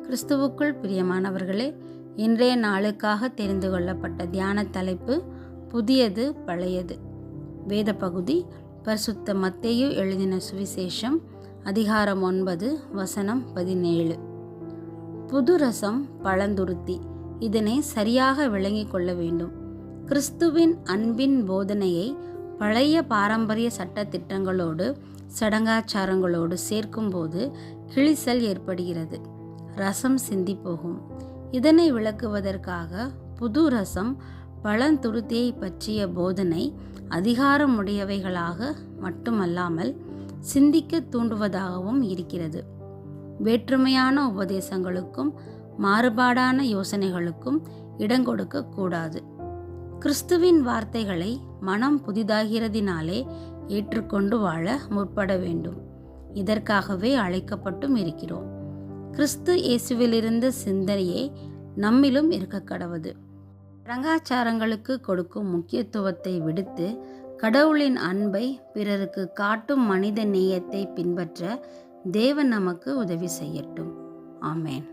கிறிஸ்துவுக்குள் பிரியமானவர்களே, இன்றைய நாளுக்காக தெரிந்து கொள்ளப்பட்ட தியான தலைப்பு புதியது பழையது. வேத பகுதி பரிசுத்த மத்தேயு எழுதின சுவிசேஷம் அதிகாரம் 9 வசனம் 17. புது ரசம் பழந்துருத்தி, இதனை சரியாக விளங்கிக் கொள்ள வேண்டும். கிறிஸ்துவின் அன்பின் போதனையை பழைய பாரம்பரிய சட்டத்திட்டங்களோடு சடங்காச்சாரங்களோடு சேர்க்கும்போது கிழிசல் ஏற்படுகிறது, ரசம் சிந்தி போகும். இதனை விளக்குவதற்காக புது ரசம் பழந்துருத்தியை பற்றிய போதனை அதிகாரமுடையவைகளாக மட்டுமல்லாமல் சிந்திக்க தூண்டுவதாகவும் இருக்கிறது. வேற்றுமையான உபதேசங்களுக்கும் மாறுபாடான யோசனைகளுக்கும் இடங்கொடுக்க கூடாது. கிறிஸ்துவின் வார்த்தைகளை மனம் புதிதாகிறதினாலே ஏற்றுக்கொண்டு வாழ முற்பட வேண்டும். இதற்காகவே அழைக்கப்பட்டும் இருக்கிறோம். கிறிஸ்து இயேசுவிலிருந்த சிந்தனையே நம்மிலும் இருக்க கடவது. சடங்காச்சாரங்களுக்கு கொடுக்கும் முக்கியத்துவத்தை விடுத்து கடவுளின் அன்பை பிறருக்கு காட்டும் மனித நேயத்தை பின்பற்ற தேவன் நமக்கு உதவி செய்யட்டும். ஆமேன்.